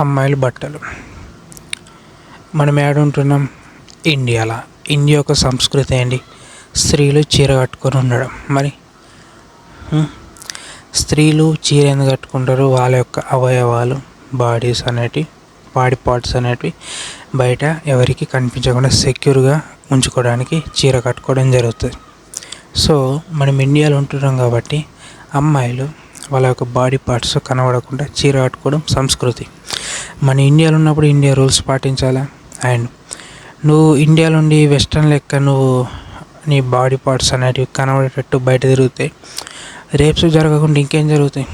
అమ్మాయిల బట్టలు. మనం ఏడుంటున్నాం? ఇండియాలో. ఇండియా ఒక సంస్కృతి ఏంటి? స్త్రీలు చీర కట్టుకొని ఉండడం. మరి స్త్రీలు చీర ఎందుకు కట్టుకుంటారు? వాళ్ళ యొక్క అవయవాలు, బాడీ పార్ట్స్ అనేటివి బయట ఎవరికి కనిపించకుండా సెక్యూర్గా ఉంచుకోవడానికి చీర కట్టుకోవడం జరుగుతుంది. సో మనం ఇండియాలో ఉంటున్నాం కాబట్టి అమ్మాయిలు వాళ్ళ యొక్క బాడీ పార్ట్స్ కనబడకుండా చీర కట్టుకోవడం సంస్కృతి. మన ఇండియాలో ఉన్నప్పుడు ఇండియా రూల్స్ పాటించాలా. అండ్ నువ్వు ఇండియాలో ఉండి వెస్ట్రన్ లెక్క నువ్వు నీ బాడీ పార్ట్స్ అనేటివి కనబడేటట్టు బయట తిరిగితే రేప్స్ జరగకుండా ఇంకేం జరుగుతాయి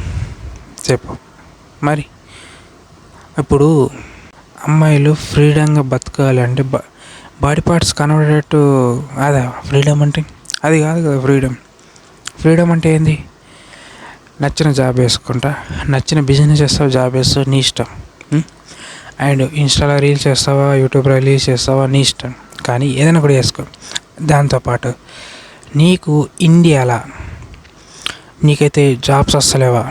చెప్పు. మరి ఇప్పుడు అమ్మాయిలు ఫ్రీడంగా బతకాలి బాడీ పార్ట్స్ కనబడేటట్టు అదా ఫ్రీడమ్ అంటే? అది కాదు కదా ఫ్రీడమ్ అంటే ఏంది? నచ్చిన జాబ్ వేసుకుంటా, నచ్చిన బిజినెస్ చేస్తావు, జాబ్ చేస్తావు, నీ ఇష్టం. అండ్ ఇన్స్టాలో రీల్స్ చేస్తావా, యూట్యూబ్లో రీల్స్ చేస్తావా, నీ ఇష్టం. కానీ ఏదైనా కూడా చేసుకో. దాంతోపాటు నీకు ఇండియాలో నీకైతే జాబ్స్ వస్తలేవా?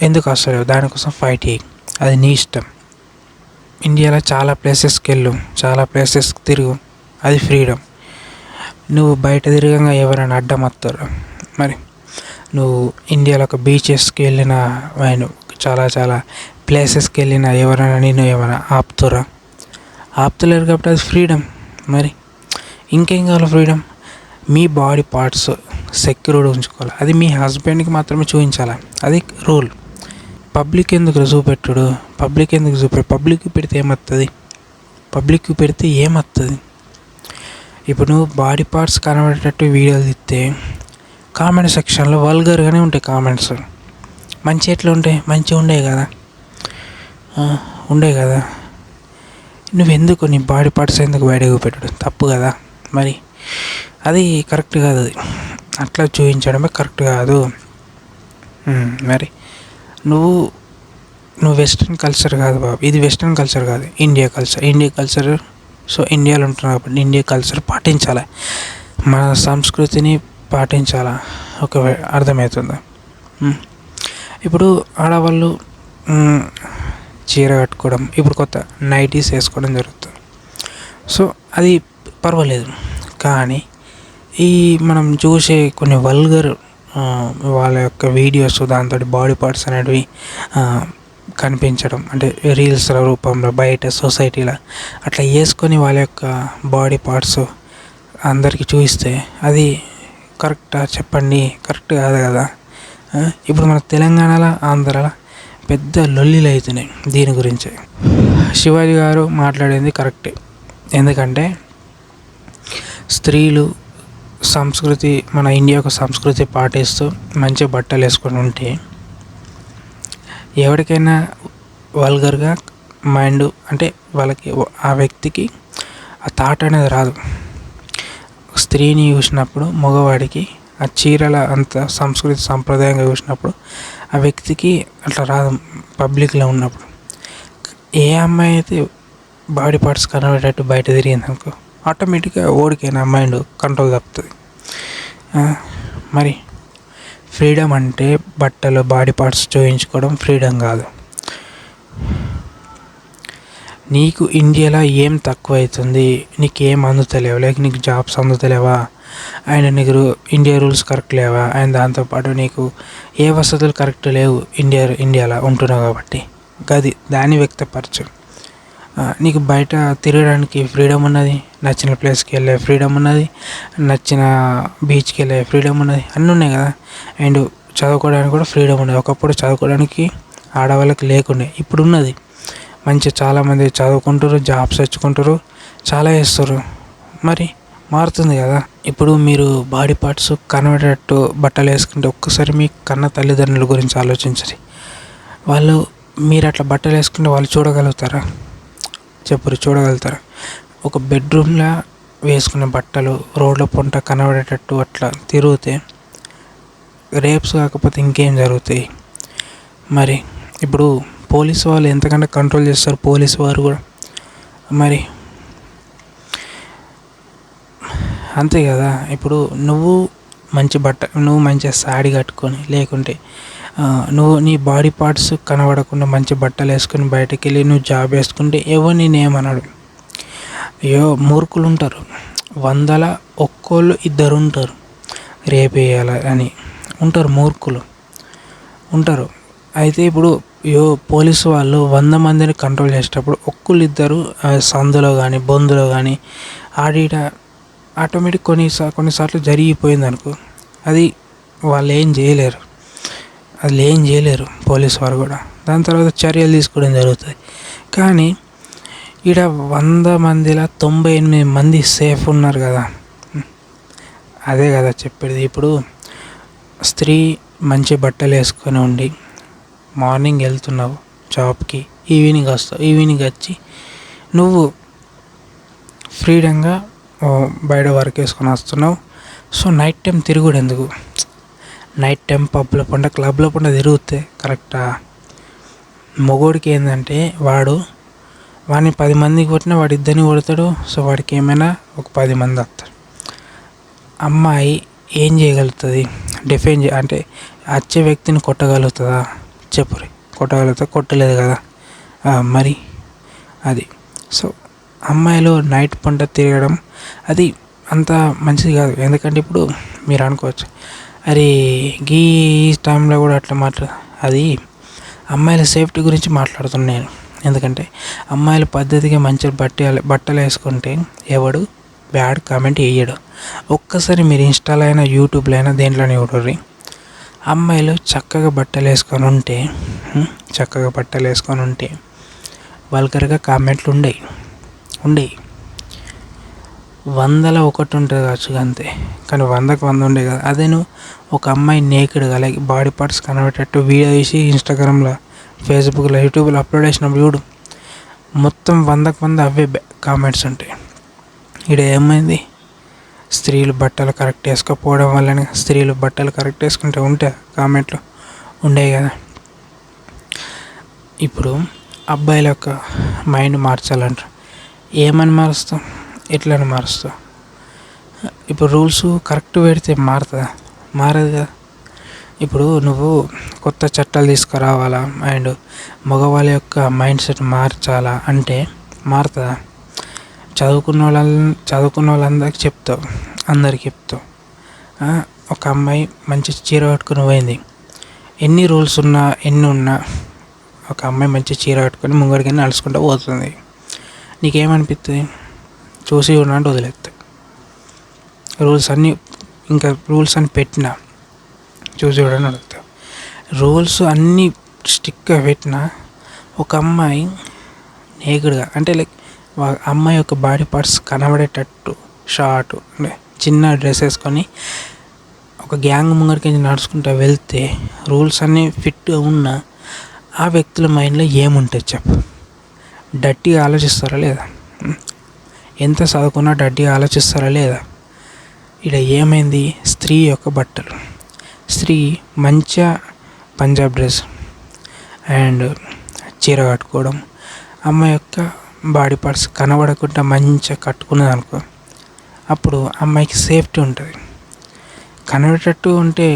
ఎందుకు వస్తలేవు? దానికోసం ఫైట్ చేయి. అది నీ ఇష్టం. ఇండియాలో చాలా ప్లేసెస్కి వెళ్ళు, చాలా ప్లేసెస్కి తిరుగు, అది ఫ్రీడమ్. నువ్వు బయట తిరగంగా ఎవరైనా అడ్డం వస్తారు. మరి నువ్వు ఇండియాలో ఒక బీచెస్కి వెళ్ళినా, చాలా ప్లేసెస్కి వెళ్ళినా ఎవరైనా నేను ఏమైనా ఆపుతలేరు కాబట్టి అది ఫ్రీడమ్. మరి ఇంకేం కావాలి? ఫ్రీడమ్. మీ బాడీ పార్ట్స్ సెక్యూర్డ్ ఉంచుకోవాలి. అది మీ హస్బెండ్కి మాత్రమే చూపించాలి. అది రూల్. పబ్లిక్ ఎందుకు చూపెట్టుడు? పబ్లిక్ పెడితే ఏమవుతుంది? ఇప్పుడు నువ్వు బాడీ పార్ట్స్ కనబడేటట్టు వీడియోలు తీస్తే కామెంట్ సెక్షన్లో వల్గర్గానే ఉంటాయి కామెంట్స్. మంచి ఎట్లా ఉంటాయి? మంచిగా ఉండే కదా. నువ్వెందుకు నీ బాడీ పార్ట్స్ ఎందుకు బయటకు పెట్టడం? తప్పు కదా. మరి అది కరెక్ట్ కాదు. అది అట్లా చూపించడమే కరెక్ట్ కాదు. మరి నువ్వు వెస్ట్రన్ కల్చర్ కాదు బాబు. ఇది వెస్ట్రన్ కల్చర్ కాదు, ఇండియా కల్చర్. సో ఇండియాలో ఉంటున్నావు కాబట్టి ఇండియా కల్చర్ పాటించాలి, మన సంస్కృతిని పాటించాలా. ఒక అర్థమవుతుందా? ఇప్పుడు ఆడవాళ్ళు చీర కట్టుకోవడం, ఇప్పుడు కొత్త నైటీస్ వేసుకోవడం జరుగుతుంది. సో అది పర్వాలేదు. కానీ ఈ మనం చూసే కొన్ని వల్గర్ వాళ్ళ యొక్క వీడియోస్, దాంతో బాడీ పార్ట్స్ అనేటివి కనిపించడం, అంటే రీల్స్ల రూపంలో బయట సొసైటీలో అట్లా వేసుకొని వాళ్ళ యొక్క బాడీ పార్ట్స్ అందరికీ చూపిస్తే అది కరెక్టా చెప్పండి? కరెక్ట్ కాదు కదా. ఇప్పుడు మన తెలంగాణలో, ఆంధ్రాలో పెద్ద లొల్లిలు అవుతున్నాయి దీని గురించే. శివాజీ గారు మాట్లాడింది కరెక్టే. ఎందుకంటే స్త్రీలు సంస్కృతి, మన ఇండియా యొక్క సంస్కృతి పాటిస్తూ మంచి బట్టలు వేసుకొని ఉంటే ఎవరికైనా వల్గర్గా మైండ్, అంటే వాళ్ళకి ఆ వ్యక్తికి ఆ థాట్ అనేది రాదు. స్త్రీని చూసినప్పుడు మగవాడికి ఆ చీరల అంత సంస్కృతి సంప్రదాయంగా చూసినప్పుడు ఆ వ్యక్తికి అట్లా రాదు. పబ్లిక్లో ఉన్నప్పుడు ఏ అమ్మాయి అయితే బాడీ పార్ట్స్ కనబడేటట్టు బయట తిరిగింది అనుకో, ఆటోమేటిక్గా ఓడికైనా మైండ్ కంట్రోల్ తప్పుతుంది. మరి ఫ్రీడమ్ అంటే బట్టలు, బాడీ పార్ట్స్ చూపించుకోవడం ఫ్రీడమ్ కాదు. నీకు ఇండియాలో ఏం తక్కువ అవుతుంది? నీకేం అందుతలేవు? నీకు జాబ్స్ అందుతలేవా? అండ్ నీకు ఇండియా రూల్స్ కరెక్ట్ లేవా? అండ్ దాంతోపాటు నీకు ఏ వసతులు కరెక్ట్ లేవు ఇండియాలో ఉంటున్నావు కాబట్టి దాన్ని వ్యక్తపరచు. నీకు బయట తిరగడానికి ఫ్రీడమ్ ఉన్నది, నచ్చిన ప్లేస్కి వెళ్ళే ఫ్రీడమ్ ఉన్నది, నచ్చిన బీచ్కి వెళ్ళే ఫ్రీడమ్ ఉన్నది, అన్నీ ఉన్నాయి కదా. అండ్ చదువుకోవడానికి కూడా ఫ్రీడమ్ ఉన్నది. ఒకప్పుడు చదువుకోవడానికి ఆడవాళ్ళకి లేకుండే, ఇప్పుడు ఉన్నది. మంచిగా చాలామంది చదువుకుంటారు, జాబ్స్ తెచ్చుకుంటారు, చాలా చేస్తారు. మరి మారుతుంది కదా. ఇప్పుడు మీరు బాడీ పార్ట్స్ కనబడేటట్టు బట్టలు వేసుకుంటే ఒక్కసారి మీ కన్న తల్లిదండ్రుల గురించి ఆలోచించండి. మీరు అట్లా బట్టలు వేసుకుంటే వాళ్ళు చూడగలుగుతారా? చూడగలుగుతారా? ఒక బెడ్రూమ్లో వేసుకున్న బట్టలు రోడ్ల పొంట కనబడేటట్టు అట్లా తిరిగితే రేప్స్ కాకపోతే ఇంకేం జరుగుతాయి? మరి ఇప్పుడు పోలీసు వాళ్ళు ఎంతకంటే కంట్రోల్ చేస్తారు, పోలీసు వారు కూడా. మరి అంతే కదా. ఇప్పుడు నువ్వు మంచిగా సాడీ కట్టుకొని, లేకుంటే నువ్వు నీ బాడీ పార్ట్స్ కనబడకుండా మంచి బట్టలు వేసుకొని బయటకు వెళ్ళి నువ్వు జాబ్ వేసుకుంటే ఎవరు నేనేమన్నాడు. అయ్యో మూర్ఖులు ఉంటారు, 100లో ఒక్కోళ్ళు ఇద్దరు ఉంటారు రేపు వేయాలి అని ఉంటారు, మూర్ఖులు ఉంటారు. అయితే ఇప్పుడు పోలీసు వాళ్ళు 100 మందిని కంట్రోల్ చేసేటప్పుడు ఒక్కళ్ళు ఇద్దరు సందులో కానీ బొందులో కానీ ఆడిట ఆటోమేటిక్ కొన్నిసార్లు జరిగిపోయింది అనుకో, అది వాళ్ళు ఏం చేయలేరు, పోలీసు వారు కూడా. దాని తర్వాత చర్యలు తీసుకోవడం జరుగుతుంది. కానీ ఈడ 100 మందిలో 98 మంది సేఫ్ ఉన్నారు కదా. అదే కదా చెప్పేది. ఇప్పుడు స్త్రీ మంచి బట్టలు వేసుకొని ఉండి మార్నింగ్ వెళ్తున్నావు జాబ్కి, ఈవినింగ్ వస్తావు, ఈవినింగ్ వచ్చి నువ్వు ఫ్రీడంగా బయట వర్క్ వేసుకొని వస్తున్నావు. సో నైట్ టైం తిరుగుడు ఎందుకు? నైట్ టైం పబ్ల పంట క్లబ్ల పంట తిరిగితే కరెక్టా? మొగోడికి ఏంటంటే వాడిని 10 మందికి కొట్టినా వాడు ఇద్దరిని కొడతాడు. సో వాడికి ఏమైనా ఒక 10 మంది వస్తారు. అమ్మాయి ఏం చేయగలుగుతుంది? అంటే వచ్చే వ్యక్తిని కొట్టగలుగుతుందా? చెప్పురి, కొట్టగలుగుతా? కొట్టలేదు కదా మరి. అది సో అమ్మాయిలు నైట్ పంట తిరగడం అది అంత మంచిది కాదు. ఎందుకంటే ఇప్పుడు మీరు అనుకోవచ్చు, అరే ఈ టైంలో కూడా అట్లా అది అమ్మాయిల సేఫ్టీ గురించి మాట్లాడుతున్నాను నేను. ఎందుకంటే అమ్మాయిలు పద్ధతిగా మంచి బట్టలు వేసుకుంటే ఎవడు బ్యాడ్ కామెంట్ వేయడు. ఒక్కసారి మీరు ఇన్స్టాలో అయినా యూట్యూబ్లో అయినా దేంట్లోనే చూడరు, అమ్మాయిలు చక్కగా బట్టలు వేసుకొని ఉంటే వల్గర్గా కామెంట్లు ఉండేవి. 100లో ఒకటి ఉంటుంది కావచ్చు అంతే, కానీ 100కు 100 ఉండే కదా. అదే నువ్వు ఒక అమ్మాయి నేకెడ్గా లైక్ బాడీ పార్ట్స్ కనబడేటట్టు వీడియో తీసి ఇన్స్టాగ్రామ్లో, ఫేస్బుక్లో, యూట్యూబ్లో అప్లోడ్ చేసినప్పుడు చూడు, మొత్తం 100కు 100 అవే కామెంట్స్ ఉంటాయి. ఇక్కడ ఏమైంది? స్త్రీలు బట్టలు కరెక్ట్ వేసుకోకపోవడం వల్లనే. స్త్రీలు బట్టలు కరెక్ట్ వేసుకుంటే ఉంటే కామెంట్లు ఉండేవి కదా. ఇప్పుడు అబ్బాయిల యొక్క మైండ్ మార్చాలంటారు. ఏమని మారుస్తాం? ఎట్లని మారుస్తాం? ఇప్పుడు రూల్స్ కరెక్ట్ పెడితే మారుతుందా? మారదు కదా. ఇప్పుడు నువ్వు కొత్త చట్టాలు తీసుకురావాలా అండ్ మగవాళ్ళ యొక్క మైండ్ సెట్ మార్చాలా అంటే మారుతుందా? చదువుకున్న వాళ్ళందరికీ చెప్తావు, ఒక అమ్మాయి మంచి చీర కట్టుకుని పోయింది, ఎన్ని రూల్స్ ఉన్నా ఒక అమ్మాయి మంచి చీర కట్టుకొని ముంగడికి నడుచుకుంటూ పోతుంది. నీకేమనిపిస్తుంది? చూసి ఉన్నట్టు వదిలేస్తాయి. రూల్స్ అన్నీ పెట్టినా చూసి చూడని అడుగుతావు. రూల్స్ అన్నీ స్ట్రిక్ట్గా పెట్టినా ఒక అమ్మాయి నేకుడుగా అంటే లైక్ అమ్మాయి యొక్క బాడీ పార్ట్స్ కనబడేటట్టు షార్ట్ అంటే చిన్న డ్రెస్ వేసుకొని ఒక గ్యాంగ్ ముంగడికి నడుచుకుంటూ వెళ్తే రూల్స్ అన్నీ ఫిట్గా ఉన్న ఆ వ్యక్తుల మైండ్లో ఏముంటుంది చెప్పు? డట్టిగా ఆలోచిస్తారా లేదా? ఎంత చదువుకున్నా డట్టిగా ఆలోచిస్తారా లేదా? ఇక్కడ ఏమైంది? స్త్రీ యొక్క బట్టలు, స్త్రీ మంచిగా పంజాబ్ డ్రెస్ అండ్ చీర కట్టుకోవడం, అమ్మాయి యొక్క బాడీ పార్ట్స్ కనబడకుండా మంచిగా కట్టుకున్నది అనుకో, అప్పుడు అమ్మాయికి సేఫ్టీ ఉంటుంది. కనబడేటట్టు ఉంటే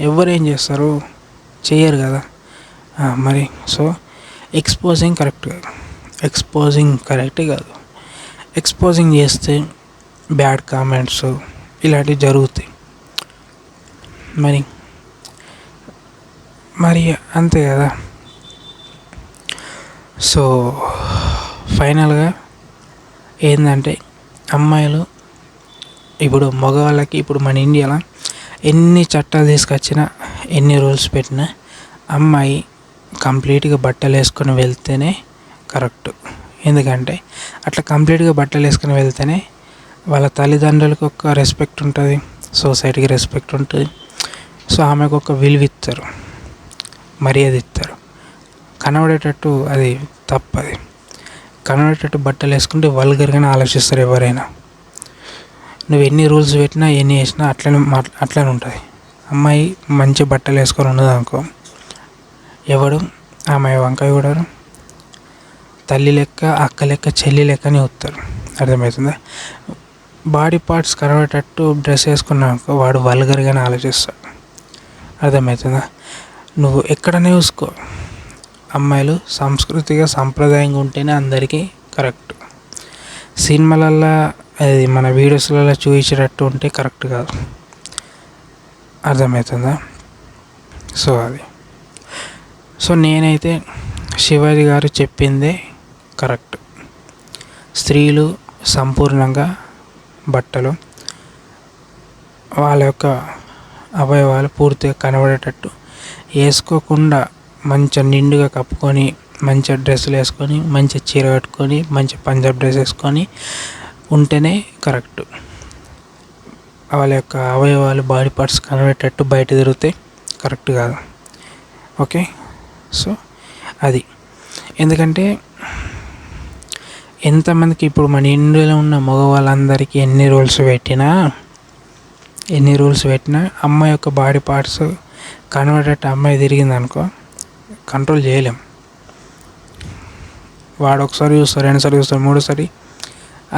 ఎవరు ఏం చేస్తారు? చేయరు కదా మరి. సో ఎక్స్పోజింగ్ కరెక్టే కాదు. ఎక్స్పోజింగ్ చేస్తే బ్యాడ్ కామెంట్స్ ఇలాంటివి జరుగుతాయి. మరి అంతే కదా. సో ఫైనల్గా ఏంటంటే అమ్మాయిలు ఇప్పుడు మగవాళ్ళకి ఇప్పుడు మన ఇండియాలో ఎన్ని చట్టాలు తీసుకొచ్చినా ఎన్ని రూల్స్ పెట్టినా అమ్మాయి కంప్లీట్గా బట్టలు వేసుకొని వెళ్తేనే కరెక్ట్. ఎందుకంటే అట్లా కంప్లీట్గా బట్టలు వేసుకొని వెళ్తేనే వాళ్ళ తల్లిదండ్రులకు ఒక రెస్పెక్ట్ ఉంటుంది, సొసైటీకి రెస్పెక్ట్ ఉంటుంది. సో ఆమెకు ఒక విలువ ఇస్తారు, మర్యాద ఇస్తారు. కనబడేటట్టు అది తప్పది. కనబడేటట్టు బట్టలు వేసుకుంటే వల్గర్గానే ఆలోచిస్తారు ఎవరైనా. నువ్వు ఎన్ని రూల్స్ పెట్టినా ఎన్ని వేసినా అట్లనే ఉంటుంది. అమ్మాయి మంచి బట్టలు వేసుకొని ఉన్నది అనుకో, ఎవడు ఆమె వంకాయ చూడరు, తల్లి లెక్క, అక్క లెక్క, చెల్లి లెక్కనే వస్తారు. అర్థమవుతుందా? బాడీ పార్ట్స్ కనబడేటట్టు డ్రెస్ వేసుకున్నావు అనుకో, వాడు వల్గర్గానే ఆలోచిస్తాడు. అర్థమవుతుందా? నువ్వు ఎక్కడనే చూసుకో, అమ్మాయిలు సంస్కృతిగా సాంప్రదాయంగా ఉంటేనే అందరికీ కరెక్ట్. సినిమాలల్లో అది మన వీడియోస్లలో చూపించేటట్టు ఉంటే కరెక్ట్ కాదు. అర్థమవుతుందా? సో నేనైతే శివాజీ గారు చెప్పిందే కరెక్ట్. స్త్రీలు సంపూర్ణంగా బట్టలు, వాళ్ళ యొక్క అవయవాలు పూర్తిగా కనబడేటట్టు వేసుకోకుండా మంచిగా నిండుగా కప్పుకొని, మంచిగా డ్రెస్సులు వేసుకొని, మంచిగా చీర కట్టుకొని, మంచి పంజాబ్ డ్రెస్ వేసుకొని ఉంటేనే కరెక్ట్. వాళ్ళ యొక్క అవయవాలు, బాడీ పార్ట్స్ కనబడేటట్టు బయట తిరిగితే కరెక్ట్ కాదు. ఓకే, సో అది. ఎందుకంటే ఎంతమందికి ఇప్పుడు మన ఇండియాలో ఉన్న మగవాళ్ళందరికీ ఎన్ని రూల్స్ పెట్టినా అమ్మాయి యొక్క బాడీ పార్ట్స్ కనబడేటట్టు అమ్మాయి తిరిగింది అనుకో, కంట్రోల్ చేయలేం. వాడు ఒకసారి చూస్తారు, రెండుసార్లు చూస్తారు, మూడోసారి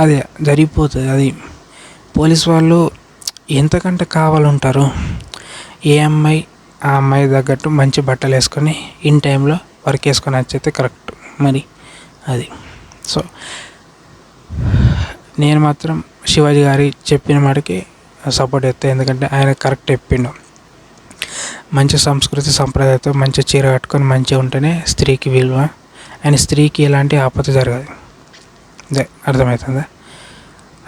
అది జరిగిపోతుంది. అది పోలీస్ వాళ్ళు ఎంతకంటే కావాలంటారు. ఏ అమ్మాయి ఆ అమ్మాయి తగ్గట్టు మంచి బట్టలు వేసుకొని ఇన్ టైంలో వర్క్ వేసుకొని వచ్చేస్తే కరెక్ట్. మరి అది. సో నేను మాత్రం శివాజీ గారి చెప్పిన మాటకి సపోర్ట్ చేస్తాను. ఎందుకంటే ఆయన కరెక్ట్ చెప్పిండు. మంచి సంస్కృతి సంప్రదాయంతో మంచి చీర కట్టుకొని మంచిగా ఉంటేనే స్త్రీకి విలువ, అండ్ స్త్రీకి ఎలాంటి ఆపద జరగదు. అర్థమవుతుందా?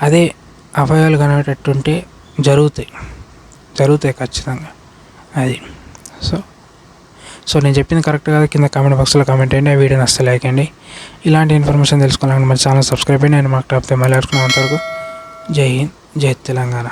అదే అపాయాలు కనబడేటట్టుంటే జరుగుతాయి ఖచ్చితంగా. అది. సో నేను చెప్పింది కరెక్ట్ కదా, కింద కామెంట్ బాక్స్లో కామెంట్ చేయండి. ఆ వీడియోని అస్సలు లైక్ అండి. ఇలాంటి ఇన్ఫర్మేషన్ తెలుసుకోవాలంటే మన ఛానల్ సబ్స్క్రైబ్ అయ్యి నేను మాకు టాప్ మళ్ళీ ఆడుకున్నంతవరకు జై హింద్, జై తెలంగాణ.